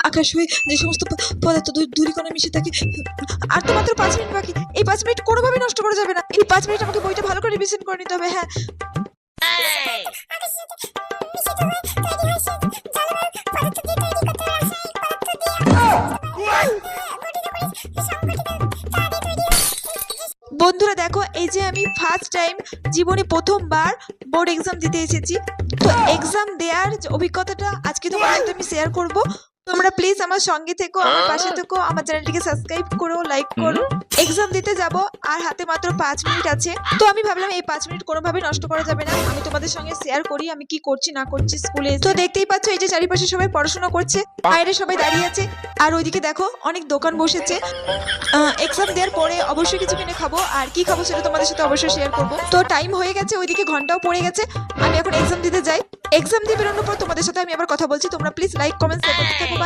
আকাশ হয়ে যে সমস্ত পদার্থ ধূলিকণা মিশে থাকে। আর তো মাত্র 5 মিনিট বাকি। এই 5 মিনিট কোনোভাবেই নষ্ট করা যাবে না। এই 5 মিনিট আমাকে বইটা ভালো করে রিভিশন করে নিতে হবে। হ্যাঁ, বন্ধুরা দেখো, এই যে আমি ফার্স্ট টাইম জীবনে প্রথমবার বোর্ড এক্সাম দিতে এসেছি। তো এক্সাম দেওয়ার যে অভিজ্ঞতাটা আজকে তোমার সাথে আমি শেয়ার করব। তোমরা প্লিজ আমার সঙ্গে থেকো, আমার পাশে থেকো, আমার চ্যানেলটিকে সাবস্ক্রাইব করো, লাইক করো। এক্সাম দিতে যাব আর হাতে মাত্র 5 মিনিট আছে। তো আমি ভাবলাম এই 5 মিনিট কোনোভাবেই নষ্ট করা যাবে না, আমি তোমাদের সঙ্গে শেয়ার করি আমি কি করছি না করছি স্কুলে। তো দেখতেই পাচ্ছ এই যে চারিপাশে সবাই পড়াশোনা করছে, বাইরে সবাই দাঁড়িয়ে আছে, আর ওইদিকে দেখো অনেক দোকান বসেছে। এক্সাম দেওয়ার পরে অবশ্যই কিছু কিনে খাবো, আর কি খাবো সেটা তোমাদের সাথে অবশ্যই শেয়ার করবো। তো টাইম হয়ে গেছে, ওইদিকে ঘন্টাও পড়ে গেছে, আমি এখন এক্সাম দিতে যাই। এক্সাম দিয়ে বেরোনোর পর তোমাদের সাথে আমি আবার কথা বলছি। তোমরা প্লিজ লাইক কমেন্ট শেয়ার করতে থাকো। বাই।